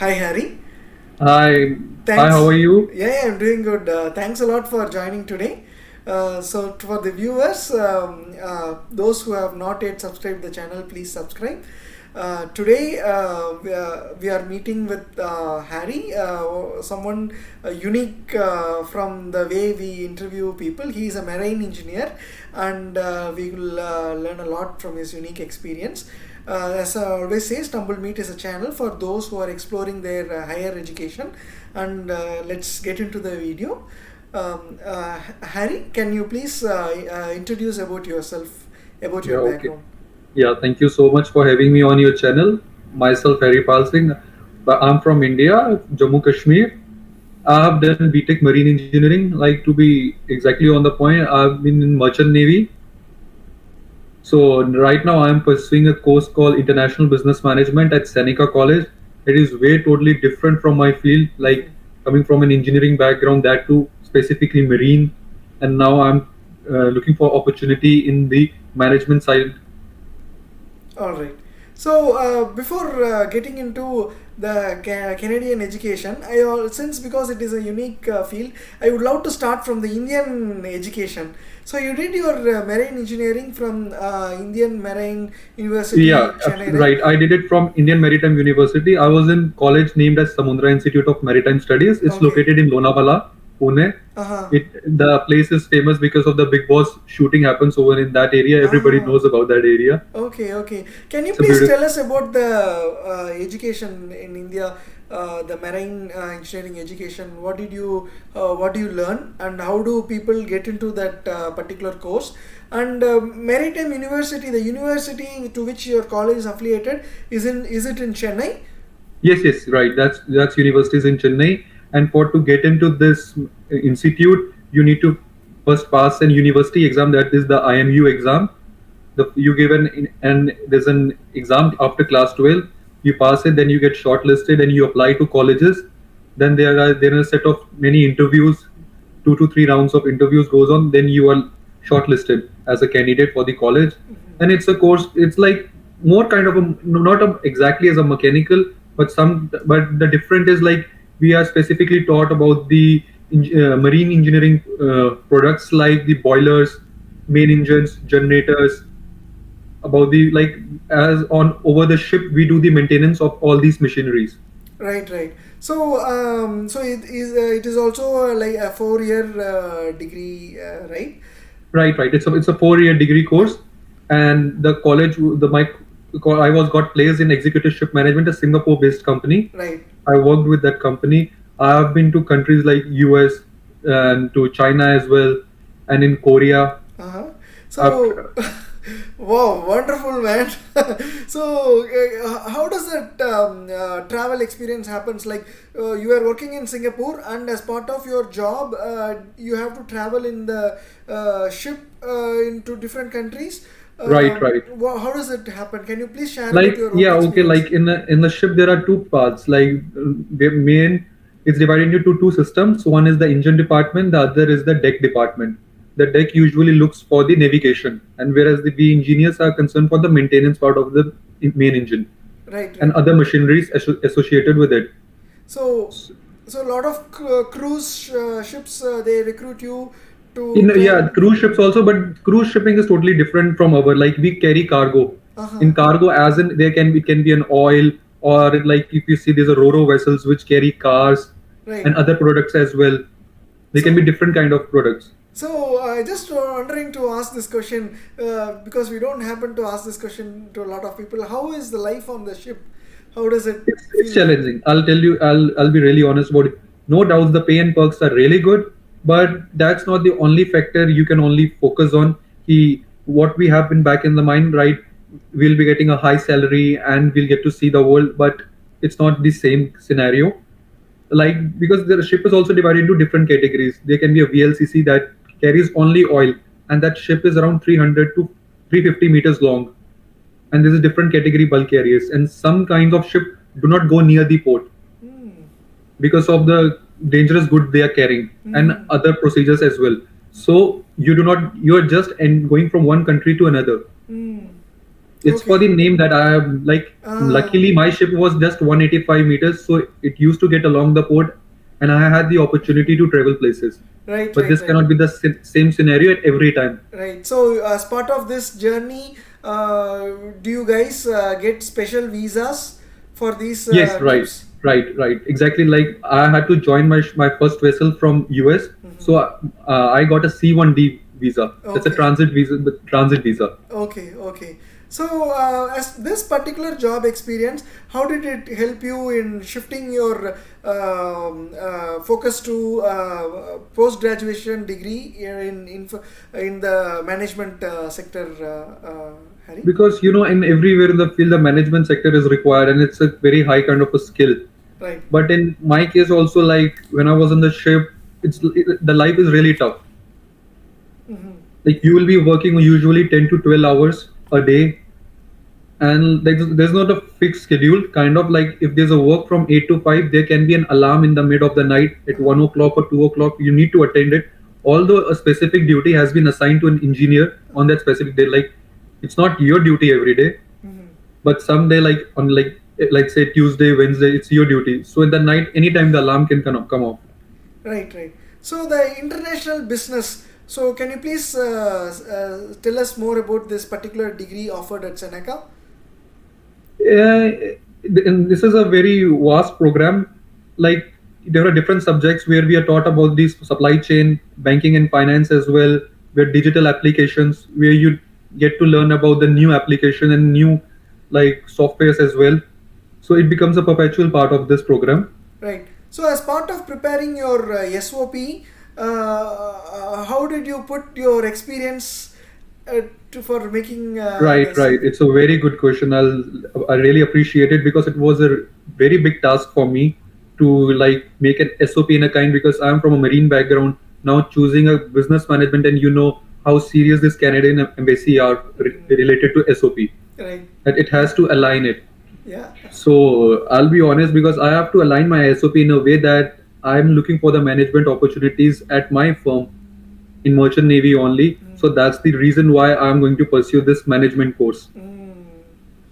Hi, Harry. Hi, hi, how Thanks. are you? I'm doing good. Thanks a lot for joining today. So, for the viewers, those who have not yet subscribed the channel, please subscribe. Today, we are meeting with Harry, someone unique from the way we interview people. He is a marine engineer, and we will learn a lot from his unique experience. As I always say, Stumble Meet is a channel for those who are exploring their higher education. And let's get into the video. Harry, can you please introduce about yourself, about Yeah, your okay. background? Yeah, thank you so much for having me on your channel. Myself, Harry Pal Singh. But I'm from India, Jammu Kashmir. I have done BTech Marine Engineering. Like to be exactly on the point, I've been in Merchant Navy. So right now I'm pursuing a course called International Business Management at Seneca College. It is way totally different from my field, like coming from an engineering background, that too specifically marine, and now I'm looking for opportunity in the management side. All right. So before getting into the Canadian education, since because it is a unique field, I would love to start from the Indian education. So you did your marine engineering from Indian Marine Yeah, University, Chennai, right? right. I did it from Indian Maritime University. I was in college named as Samudra Institute of Maritime Studies. It's Okay. located in Lonavala, Pune. Uh huh. The place is famous because of the Big Boss shooting happens over in that area. Uh Everybody huh. knows about that area. Okay, okay. Can you It's a please beautiful. tell us about the education in India, the marine engineering education? What do you learn, and how do people get into that particular course? And Maritime University, the university to which your college is affiliated, is it in Chennai? Yes, yes, right. That's universities in Chennai, and for to get into this institute, you need to first pass an university exam. That is the IMU exam. You give and there's an exam after class 12. You pass it, then you get shortlisted, and you apply to colleges. Then there are a set of many interviews, 2 to 3 rounds of interviews goes on. Then you are shortlisted as a candidate for the college, and it's a course. It's like more kind of not exactly as a mechanical, but the different is like we are specifically taught about the marine engineering products like the boilers, main engines, generators, about the like as on over the ship we do the maintenance of all these machineries. Right, right. So, it is also like a 4 year degree, right? Right. It's a 4 year degree course, and the college the my I was got placed in executive ship management, a Singapore based company. Right. I worked with that company. I have been to countries like US and to China as well, and in Korea. Uh-huh. So, After, wow, wonderful, man. So, how does that travel experience happens? Like, you are working in Singapore, and as part of your job, you have to travel in the ship into different countries. right. How does it happen? Can you please share about Like your yeah, work okay, experience? like in the ship there are two parts, like the main, it's divided into two systems. One is the engine department, the other is the deck department. The deck usually looks for the navigation, and whereas the we engineers are concerned for the maintenance part of the main engine Right, and right. other machineries associated with it. So, so a lot of cruise ships they recruit you In to yeah, climb. cruise ships also, but cruise shipping is totally different from our. Like we carry cargo. Uh huh. In cargo, as in it can be an oil, or like if you see there's a ro-ro vessels which carry cars and Right. other products as well. They can be So, different kind of products. I just wondering to ask this question because we don't happen to ask this question to a lot of people. How is the life on the ship? How does it It's feel like? challenging. I'll tell you. I'll be really honest about it. No doubts, the pay and perks are really good, but that's not the only factor you can only focus on. What we have been back in the mind, right? We'll be getting a high salary and we'll get to see the world, but it's not the same scenario. Like because the ship is also divided into different categories. There can be a VLCC that carries only oil, and that ship is around 300 to 350 meters long, and there's a different category bulk carriers, and some kinds of ship do not go near the port Hmm. because of the dangerous good they are carrying and Hmm. other procedures as well. So you are just and going from one country to another. Hmm. It's for the Okay. name that I am like. Ah, Luckily, my ship was just 185 meters, so it used to get along the port, and I had the opportunity to travel places. right, But right, this right. cannot be the same scenario at every time. Right. So, as part of this journey, do you guys get special visas for these Yes, right, trips? right. Exactly. Like I had to join my first vessel from US, so Hmm. I got a C1D visa. That's a Okay. transit visa. The transit visa. Okay. Okay. So, as this particular job experience, how did it help you in shifting your focus to post graduation degree in the management sector, Harry? Because in everywhere in the field, the management sector is required, and it's a very high kind of a skill. Right. But in my case, also like when I was on the ship, the life is really tough. Hmm. Like you will be working usually 10 to 12 hours a day, and there's not a fixed schedule. Kind of like if there's a work from 8 to 5, there can be an alarm in the mid of the night at 1 o'clock or 2 o'clock. You need to attend it. Although a specific duty has been assigned to an engineer on that specific day, like it's not your duty every day, Hmm. but someday like on like say Tuesday, Wednesday, it's your duty. So in the night, anytime the alarm can come off. Right, right. So the international business. So can you please tell us more about this particular degree offered at Seneca? Uh, and this is a very vast program. Like there are different subjects where we are taught about these supply chain, banking and finance as well. Where digital applications, where you get to learn about the new application and new like softwares as well. So it becomes a perpetual part of this program. Right. So as part of preparing your SOP, how did you put your experience for making the Right. SOP? It's a very good question. I really appreciate it because it was a very big task for me to like make an SOP in a kind because I'm from a marine background. Now choosing a business management, and how serious this Canadian embassy are Mm, related to SOP, right. that it has to align it. Yeah. So I'll be honest because I have to align my SOP in a way that I'm looking for the management opportunities at my firm in merchant navy only. So Mm, that's the reason why I'm going to pursue this management course. mm,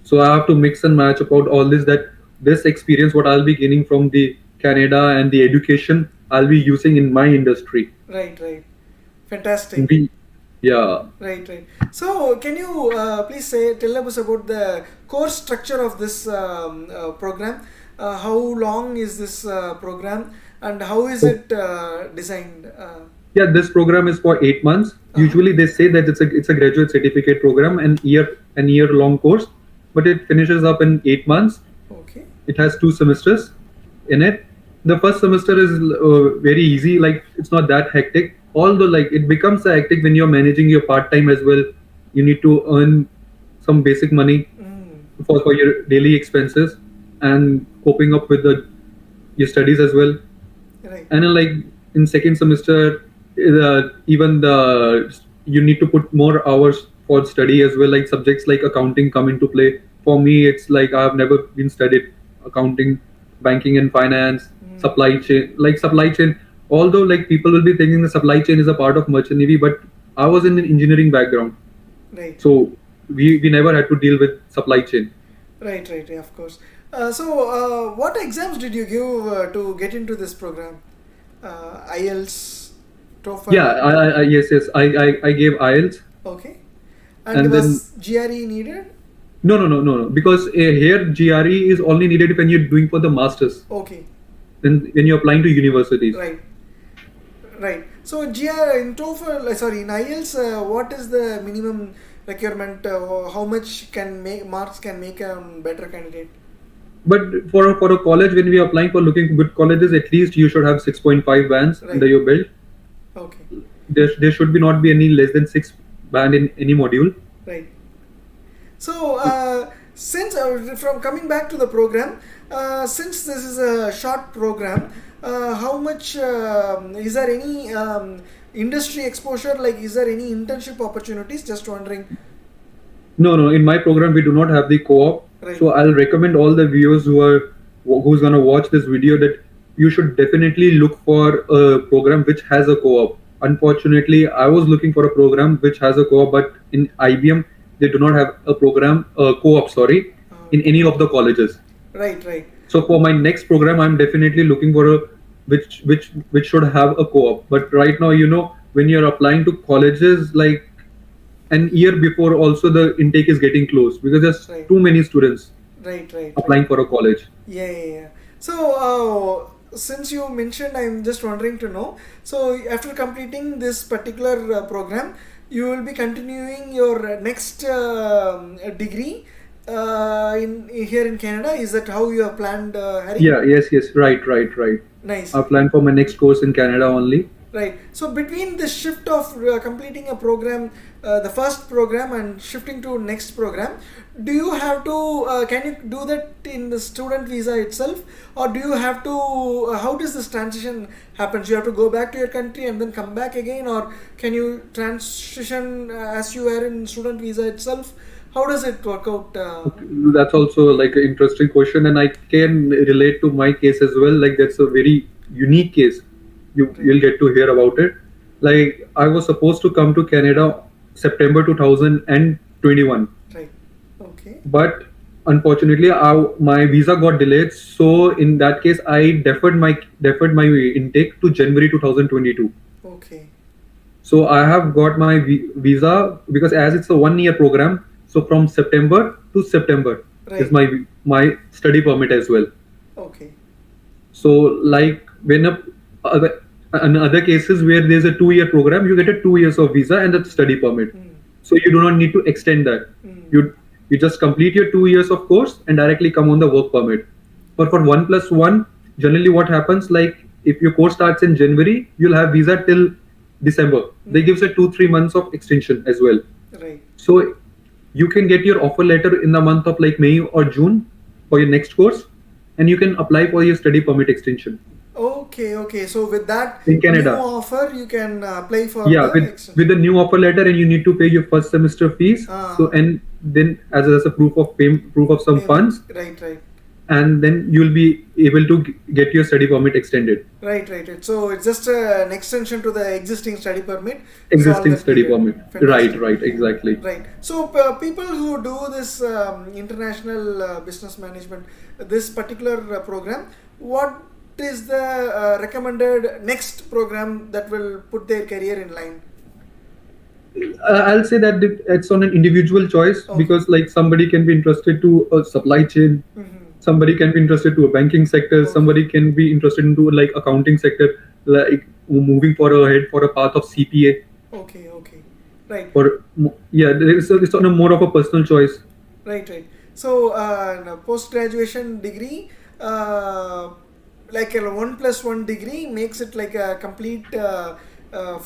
So I have to mix and match about all this, that this experience what I'll be gaining from the Canada and the education I'll be using in my industry. right, right. Fantastic. We, yeah, Right, right. So, can you please tell us about the course structure of this program? How long is this program, and how is so it designed? yeah, this program is for 8 months. Uh-huh. Usually they say that it's a graduate certificate program, an year long course, but it finishes up in 8 months. Okay. It has 2 semesters in it. The first semester is very easy, like it's not that hectic. Although like it becomes hectic when you're managing your part time as well. You need to earn some basic money Mm, for your daily expenses and coping up with your studies as well. right. And then, like in second semester, even the you need to put more hours for study as well. Like subjects like accounting come into play. For me, it's like I've never been studied accounting, banking and finance, Mm, supply chain. Like supply chain, although like people will be thinking the supply chain is a part of merchant navy, but I was in an engineering background, right. so we never had to deal with supply chain. Right, right. Yeah, of course. What exams did you give to get into this program? IELTS, Yeah, TOEFL. yes, I gave IELTS, Okay. And and then was GRE needed? no, because here GRE is only needed when you're doing for the masters, Okay. when you're applying to universities. Right. Right. So GR in TOEFL, sorry, in IELTS, what is the minimum requirement? How much can make marks can make a better candidate? But for a college, when we are applying for looking for good colleges, at least you should have 6.5 bands under Right. your belt. Okay. There should be not be any less than 6 band in any module. Right. So, since from coming back to the program, since this is a short program, how much is there any industry exposure? Like, is there any internship opportunities? Just wondering. No. In my program, we do not have the co-op. Right. So I'll recommend all the viewers who's gonna watch this video that you should definitely look for a program which has a co-op. Unfortunately, I was looking for a program which has a co-op, but in IBM they do not have a program, co-op, sorry, in any of the colleges. Right, right. So for my next program, I'm definitely looking for a which should have a co-op. But right now, when you're applying to colleges, like an year before, also the intake is getting closed because there's Right. too many students Right, right, applying right. for a college. Yeah, yeah, yeah. So, since you mentioned, I'm just wondering to know. So, after completing this particular program, you will be continuing your next degree in here in Canada. Is that how you have planned, Harry? Yeah, yes, right. Nice. I plan for my next course in Canada only. Right. So between the shift of completing a program, the first program and shifting to next program, do you have to? Can you do that in the student visa itself, or do you have to? How does this transition happen? You have to go back to your country and then come back again, or can you transition as you are in student visa itself? How does it work out? That's also like an interesting question, and I can relate to my case as well. Like that's a very unique case. You'll get to hear about it. Like I was supposed to come to Canada September 2021, Right. Okay. but unfortunately my visa got delayed. So in that case, I deferred my intake to January 2022. Okay. So I have got my visa because as it's a 1 year program. So from September to September is Right. my study permit as well. Okay. So like other, in other cases where there's a 2 year program, you get a 2 years of visa and a study permit. Mm. So you do not need to extend that. Mm. You just complete your 2 years of course and directly come on the work permit. But for 1+1, generally what happens, like if your course starts in January, you'll have visa till December. They gives a 2-3 months of extension as well. Right. So you can get your offer letter in the month of like May or June for your next course, and you can apply for your study permit extension Okay, okay. So with that in new Canada. offer, you can apply for Yeah, the with extension. the new offer letter, and you need to pay your first semester fees. So Ah, and then as a proof of some payment. funds, Right, right, and then you'll be able to get your study permit extended. right. So it's just an extension to the existing study permit. Is all Existing that study needed. permit. Fantastic. Right, exactly. Right. So people who do this international business management, this particular program, what is the recommended next program that will put their career in line? I'll say that it's on an individual choice Okay. because like somebody can be interested to a supply chain, Mm-hmm. somebody can be interested to a banking sector, Okay. somebody can be interested into like accounting sector, like moving for a path of CPA. Okay. Right. Or yeah, it's on a more of a personal choice. Right. So, post graduation degree, like a 1+1 degree, makes it like a complete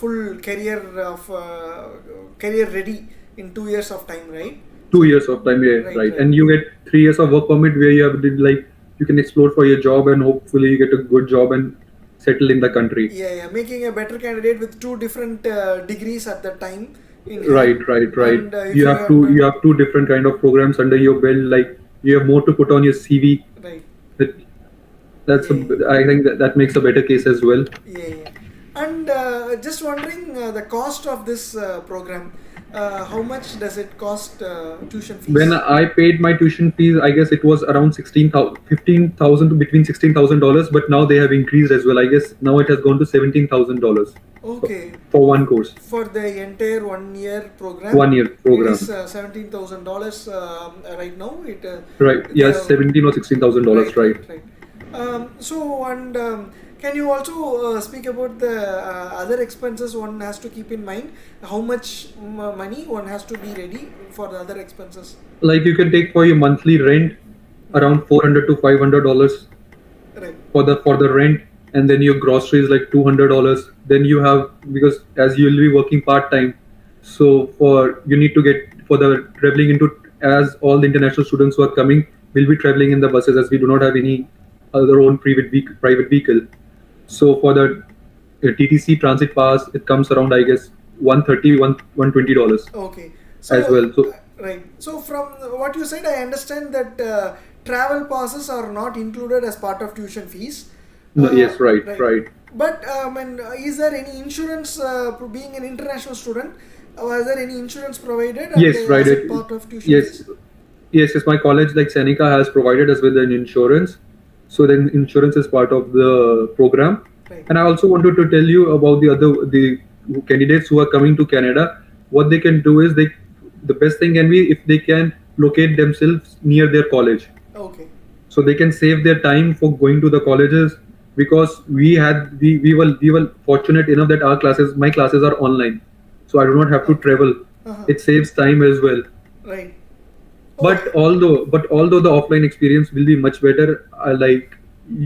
full career ready in 2 years of time, right? 2 years of time, yeah, Right, right. right. And you get 3 years of work permit where you have like you can explore for your job and hopefully you get a good job and settle in the country. Yeah. Making a better candidate with two different degrees at that time in Right. hand. And if You you have have you have two different kind of programs under your belt. Like you have more to put on your CV. right. That that's Yeah. I think that makes a better case as well. Yeah. And just wondering the cost of this program. How much does it cost tuition When fees? I paid my tuition fees, I guess it was around 15,000 to between $16,000. But now they have increased as well. I guess now it has gone to $17,000 Okay, for one course, for the entire 1 year program, 1 year it program. is $17,000 right now. It Right? they Yes, have 17 or $16,000. Right. right. So and can you also speak about the other expenses one has to keep in mind? How much money one has to be ready for the other expenses? Like you can take for your monthly rent around $400 to $500 Right. for the rent, and then your groceries like $200. Then you have, because as you'll be working part time, so for you need to get for the traveling into, as all the international students who are coming will be traveling in the buses, as we do not have any other own private vehicle. So for the TTC transit pass, it comes around, I guess, 130 $120 Okay. as So, well. So right. So, from what you said, I understand that travel passes are not included as part of tuition fees. no, yes, right. But, and is there any insurance being an international student? Was there any insurance provided and Yes, right. as a part of tuition Yes, fees? yes. My college, like Seneca, has provided us with an insurance. So then insurance is part of the program. Right. And I also wanted to tell you about the candidates who are coming to Canada. What they can do is the best thing can be if they can locate themselves near their college, Okay. so they can save their time for going to the colleges, because we were fortunate enough that my classes are online, so I do not have to Okay. travel. Uh-huh. It saves time as well. Right. Oh, But although the offline experience will be much better, like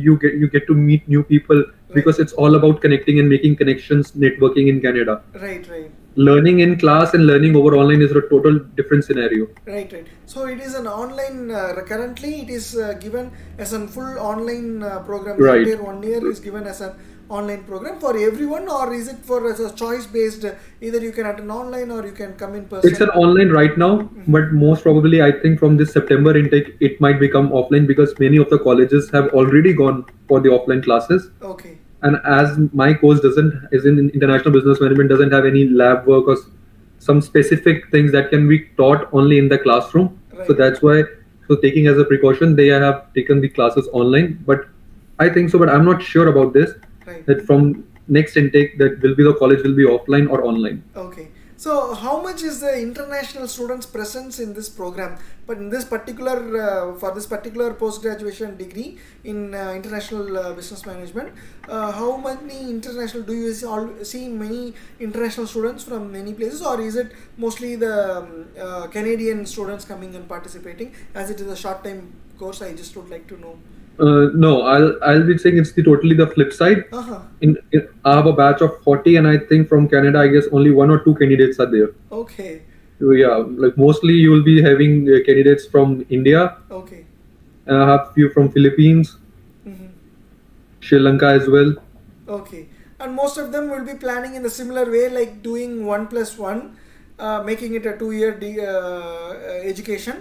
you get to meet new people, right. because it's all about connecting and making connections, networking in Canada. Right, right. Learning in class and learning over online is a total different scenario. Right, right. So it is an online, currently it is given as a full online program. The Right. entire 1 year is given as an online program for everyone, or is it for as a choice based? Either you can attend online or you can come in It's person. an online right now, but most probably I think from this September intake it might become offline, because many of the colleges have already gone for the offline classes. Okay. And as my course doesn't is in international business management, doesn't have any lab work or some specific things that can be taught only in the classroom. So Right. that's why, so taking as a precaution, they have taken the classes online. But I think so, but I'm not sure about this, Right. that from next intake that will be the college will be offline or online. Okay. So, how much is the international students' presence in this program? But in this particular, for this particular post-graduation degree in international business management, how many international do you see many international students from many places, or is it mostly the Canadian students coming and participating? As it is a short-time course, I just would like to know. No, I'll be saying it's the flip side. Uh-huh. I have a batch of 40, and I think from Canada, I guess only one or two candidates are there. Okay. So yeah, like mostly you will be having candidates from India. Okay. I have few from Philippines, Mm-hmm. Sri Lanka as well. Okay. And most of them will be planning in a similar way, like doing 1+1, making it a 2 year education.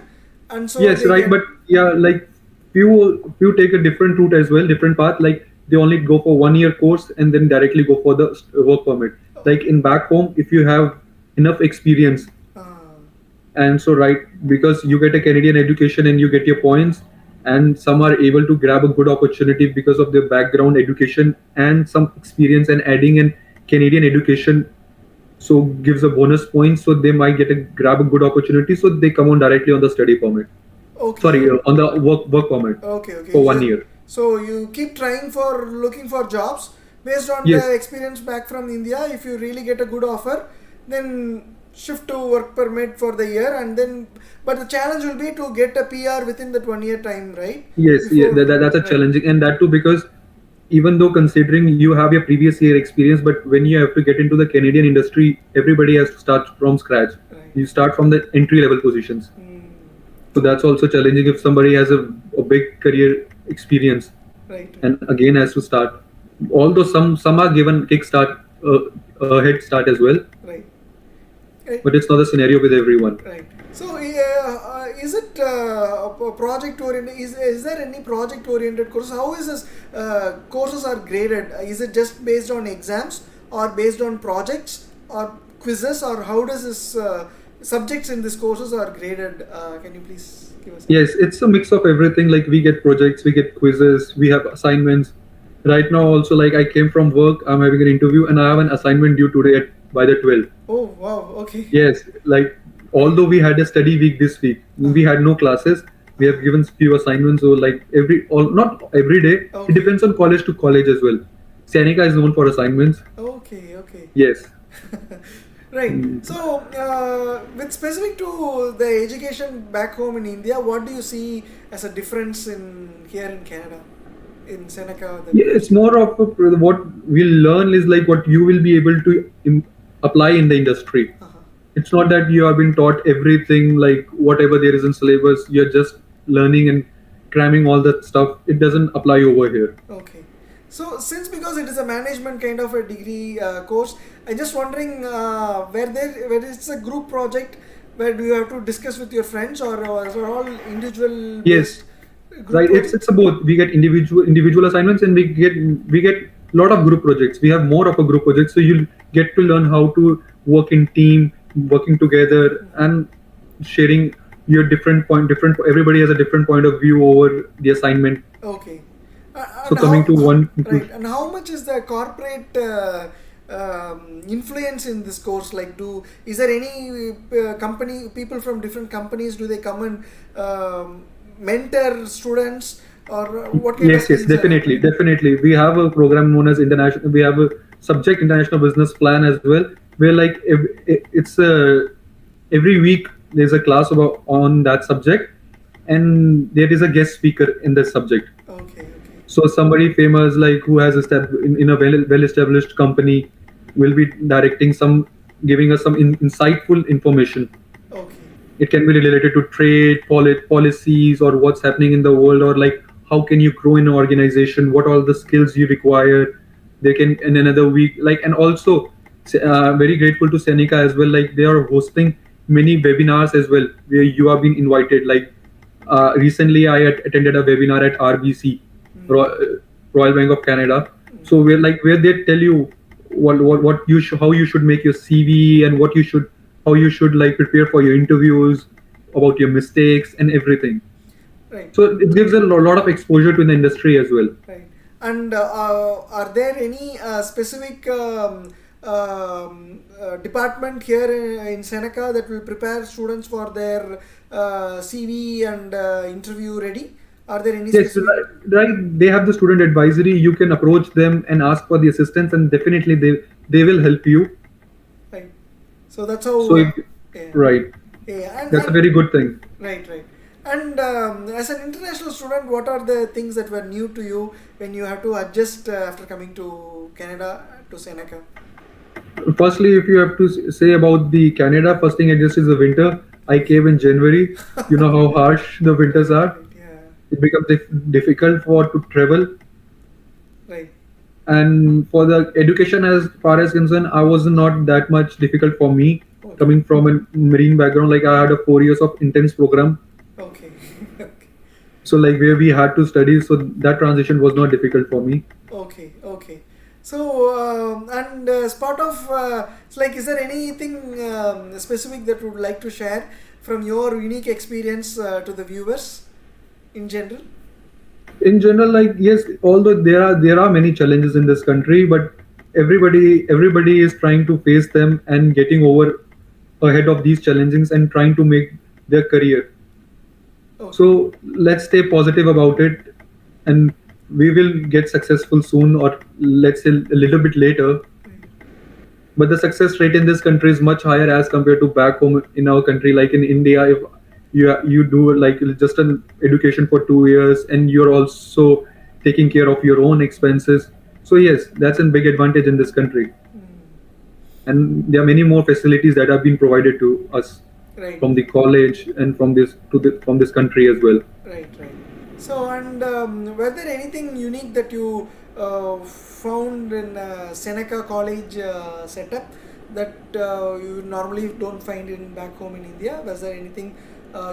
And so Yes, they right. get. But yeah, like few take a different route as well, different path. Like they only go for 1 year course and then directly go for the work permit. Like in back home, if you have enough experience, Uh, and so right, because you get a Canadian education and you get your points, and some are able to grab a good opportunity because of their background education and some experience, and adding in Canadian education so gives a bonus point, so they might grab a good opportunity, so they come on directly on the study permit, okay. sorry, on the work permit Okay. Okay. for 1 year. So you keep trying for looking for jobs based on Yes, the experience back from India. If you really get a good offer, then shift to work permit for the year, and then. But the challenge will be to get a PR within that 1 year time, right? yes, yeah, Before. that's a Right. challenging, and that too because even though considering you have your previous year experience, but when you have to get into the Canadian industry, everybody has to start from scratch. Right. You start from the entry level positions. Mm, So true. that's also challenging if somebody has a big career experience Right. and again has to start. Although some are given kickstart, a head start as well, Right. Right. but it's not the scenario with everyone. Right. So, is it project oriented? Is there any project oriented courses? How is this courses are graded? Is it just based on exams, or based on projects, or quizzes, or how does this subjects in these courses are graded? Can you please give us? Yes, it's a mix of everything. Like we get projects, we get quizzes, we have assignments. Right now, also like I came from work, I'm having an interview, and I have an assignment due today by the 12th. Oh wow! Okay. Yes, like although we had a study week this week, we had no classes. We have given few assignments, so like not every day. It Okay. depends on college to college as well. Seneca is known for assignments. Okay. Okay. Yes. Right. Mm. So, with specific to the education back home in India, what do you see as a difference in here in Canada, in Seneca? Yeah, it's more of what we'll learn is like what you will be able to apply in the industry. Uh-huh. It's not that you have been taught everything, like whatever there is in syllabus. You're just learning and cramming all that stuff. It doesn't apply over here. Okay. So, since because it is a management kind of a degree course, I'm just wondering where it's a group project, where do you have to discuss with your friends, or is it all individual Yes, based group right. It's project? it's a both. We get individual assignments, and we get lot of group projects. We have more of a group project, so you'll get to learn how to work in team, working together and sharing your different. Everybody has a different point of view over the assignment. Okay. So And coming to one right, conclusion, and how much is the corporate influence in this course? Like, is there any company, people from different companies, do they come and mentor students, or what kind of yes, yes, skills are definitely, happening? definitely. We have a program known as international. We have a subject international business plan as well, where like it's a every week there's a class about on that subject, and there is a guest speaker in the subject. Okay, okay, So somebody famous like who has in a well established company will be directing some, giving us some insightful information. okay, It can be related to trade policies or what's happening in the world, or like how can you grow in an organization, what all the skills you require. They can in another week like, and also very grateful to Seneca as well, like they are hosting many webinars as well where you have been invited. Like recently I had attended a webinar at RBC, mm, Ro- Royal Bank of Canada. mm, So where they tell you what you should, how you should make your CV, and what you should, how you should like prepare for your interviews, about your mistakes and everything. right, So it gives a lot of exposure to the industry as well. right. And are there any specific department here in Seneca that will prepare students for their CV and interview ready? Are there any Yes, specific? right. They have the student advisory. You can approach them and ask for the assistance, and definitely they will help you. Right. So that's So how. if, Yeah. right, Yeah. that's a very good thing. Right, right. And as an international student, what are the things that were new to you when you have to adjust after coming to Canada to Seneca? Firstly, if you have to say about the Canada, first thing I just is the winter. I came in January. You know how harsh the winters Right, are. right, yeah, It becomes difficult for to travel. right, And for the education, as far as concerned, I was not that much difficult for me. okay, Coming from a marine background, like I had a 4 years of intense program. okay, okay, So like where we had to study, so that transition was not difficult for me. okay, okay. So, and as part of, it's like, is there anything specific that you would like to share from your unique experience to the viewers in general? In general, like yes, although there are many challenges in this country, but everybody is trying to face them and getting over ahead of these challenges and trying to make their career. Okay, So let's stay positive about it, and we will get successful soon, or let's say a little bit later. right, But the success rate in this country is much higher as compared to back home in our country. Like in India, if you do like just an education for 2 years, and you're also taking care of your own expenses. So yes, that's a big advantage in this country, mm, and there are many more facilities that have been provided to us right. from the college and from this country as well. Right, right. So, and were there anything unique that you found in Seneca College setup that you normally don't find in back home in India? Was there anything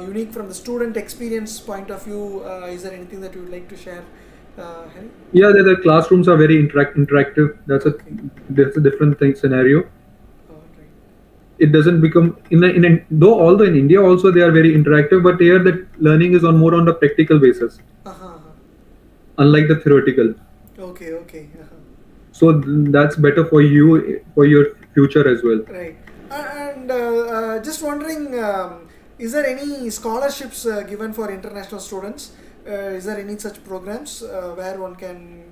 unique from the student experience point of view? Is there anything that you would like to share, Harry? Yeah, the classrooms are very interactive. Okay. That's a different thing scenario. All right. It doesn't become though although in India also they are very interactive, but here the learning is on more on the practical basis, Uh-huh. Uh-huh. unlike the theoretical. Okay, okay. Uh-huh. So that's better for you for your future as well. Right. And just wondering, is there any scholarships given for international students? Is there any such programs where one can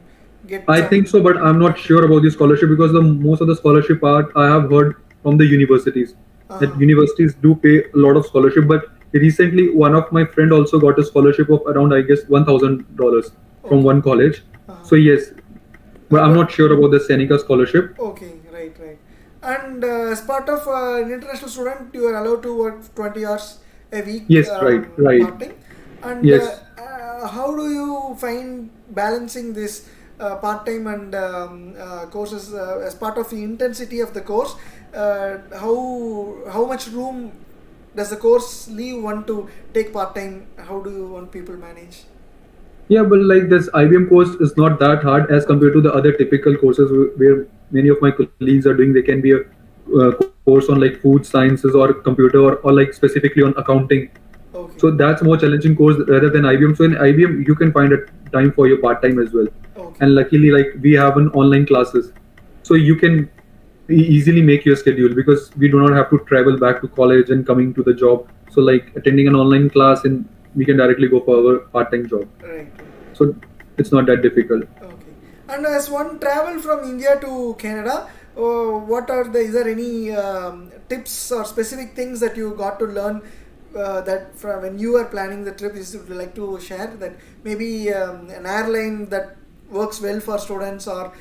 get I think some so, but I'm not sure about the scholarship because the most of the scholarship part I have heard from the universities. That uh-huh. universities do pay a lot of scholarship, but recently one of my friend also got a scholarship of around I guess $1,000 from Okay. one college. Uh-huh. So yes, but I'm not But sure about the Seneca scholarship. okay, right, right. And as part of an international student, you are allowed to work 20 hours a week Yes, right, right. part time. And Yes. how do you find balancing this part time and courses as part of the intensity of the course? How much room does the course leave one to take part time? How do you want people manage? Yeah, but like this IBM course is not that hard as Okay. compared to the other typical courses where many of my colleagues are doing. They can be a course course on like food sciences or computer, or like specifically on accounting. Okay. So that's more challenging course rather than IBM. So in IBM, you can find a time for your part time as well. Okay. And luckily, like we have an online classes, so you can easily make your schedule because we do not have to travel back to college and coming to the job. So like attending an online class, and we can directly go for our part time job. Right. So it's not that difficult. Okay. And as one travel from India to Canada, what are the? Is there any tips or specific things that you got to learn that from when you are planning the trip? Is would you like to share that maybe an airline that works well for students or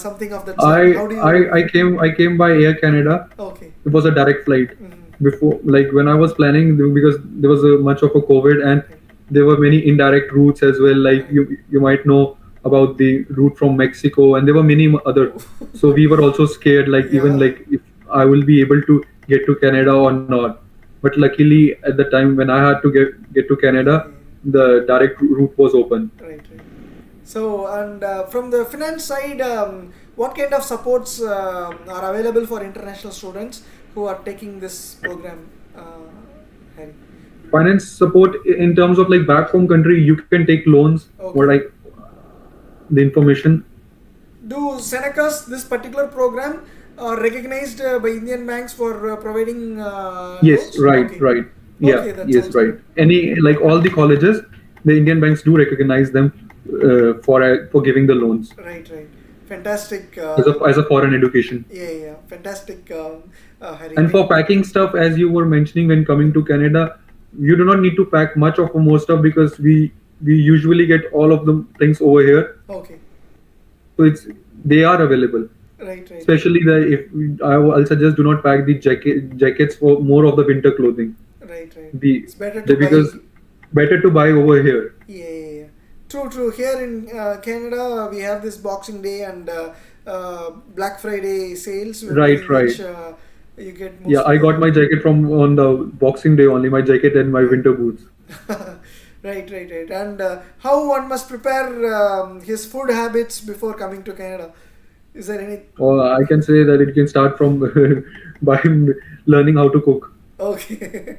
something of that sort? How do you? I came by Air Canada. Okay. It was a direct flight. Mm-hmm. Before, like when I was planning, because there was much of a COVID, and there were many indirect routes as well. Like you might know about the route from Mexico, and there were many other. So we were also scared, like even Yeah. like if I will be able to get to Canada or not. But luckily, at the time when I had to get to Canada, the direct route was open. Right, right. So, and from the finance side, what kind of supports are available for international students who are taking this program, Harry? Finance support in terms of like back home country, you can take loans or Okay. like the information. Do Senecas, this particular program, are recognized by Indian banks for providing Yes, loans? right, Okay. right. Yeah, Okay, that yes, sounds right. good. Any like all the colleges, the Indian banks do recognize them for giving the loans Right, right. Fantastic. as a foreign education. Yeah, yeah. Fantastic, Harry. And for packing stuff, as you were mentioning, when coming to Canada, you do not need to pack much of more stuff because we usually get all of the things over here. Okay. So they are available. Right, right. Especially I'll suggest do not pack the jackets for more of the winter clothing. Right, right. The, It's better to because buy. better to buy over here. Yeah, yeah, yeah. True, true. Here in Canada, we have this Boxing Day and Black Friday sales. Right, in right. Which, you get most Yeah, I got my jacket from on the Boxing Day only. My jacket and my winter boots. Right, right, right. And how one must prepare his food habits before coming to Canada? Is there any? Or I can say that it can start from by learning how to cook. Okay.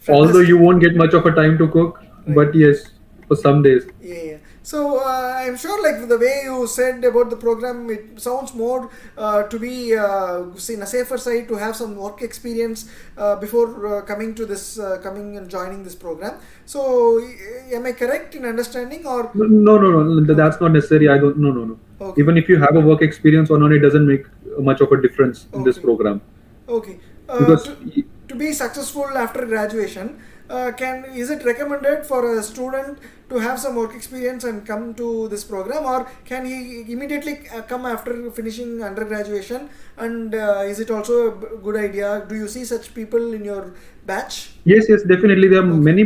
Although Fantastic. you won't get much of a time to cook, Right. but yes, for some days. Yeah, yeah. So I'm sure, like the way you said about the program, it sounds more to be in a safer side to have some work experience before coming to this, coming and joining this program. So, am I correct in understanding, or? No, no, no. That's not necessary. I don't. No, no, no. Okay. Even if you have a work experience or not, it doesn't make much of a difference in this Okay. program. Okay. Because To be successful after graduation, is it recommended for a student to have some work experience and come to this program, or can he immediately come after finishing undergraduation? And is it also a good idea? Do you see such people in your batch? yes, yes, definitely. There are many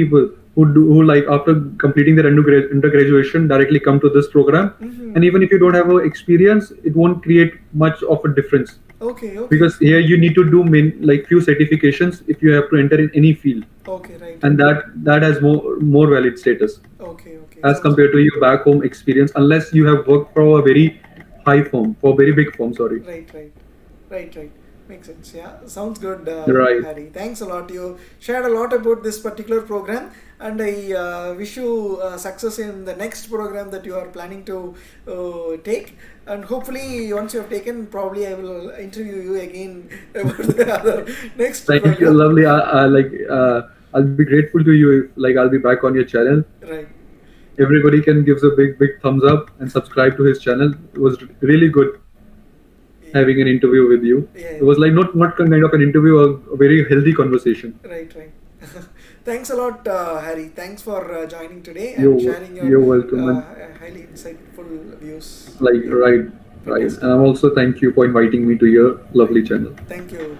people who like after completing their undergraduation directly come to this program. Mm-hmm. And even if you don't have a experience, it won't create much of a difference. Okay, okay. Because here you need to do like few certifications if you have to enter in any field, Okay, right. and that has more valid status Okay, okay. as compared to your back home experience, unless you have worked for a very high firm, for a very big firm. Sorry. Right, right, right, right. Makes sense. Yeah, sounds good, Right. Harry. Thanks a lot. You shared a lot about this particular program, and I wish you success in the next program that you are planning to take. And hopefully, once you have taken, probably I will interview you again about the other next Thank you, program. lovely. I'll be grateful to you if like I'll be back on your channel. Right. Everybody can gives a big thumbs up and subscribe to his channel. It was really good having an interview with you. Yeah, It was like not kind of an interview, a very healthy conversation. Right, right. Thanks a lot, Harry. Thanks for joining today and You're sharing your you're welcome. And highly insightful views. like right, right. And I'm also thank you for inviting me to your lovely channel. Thank you.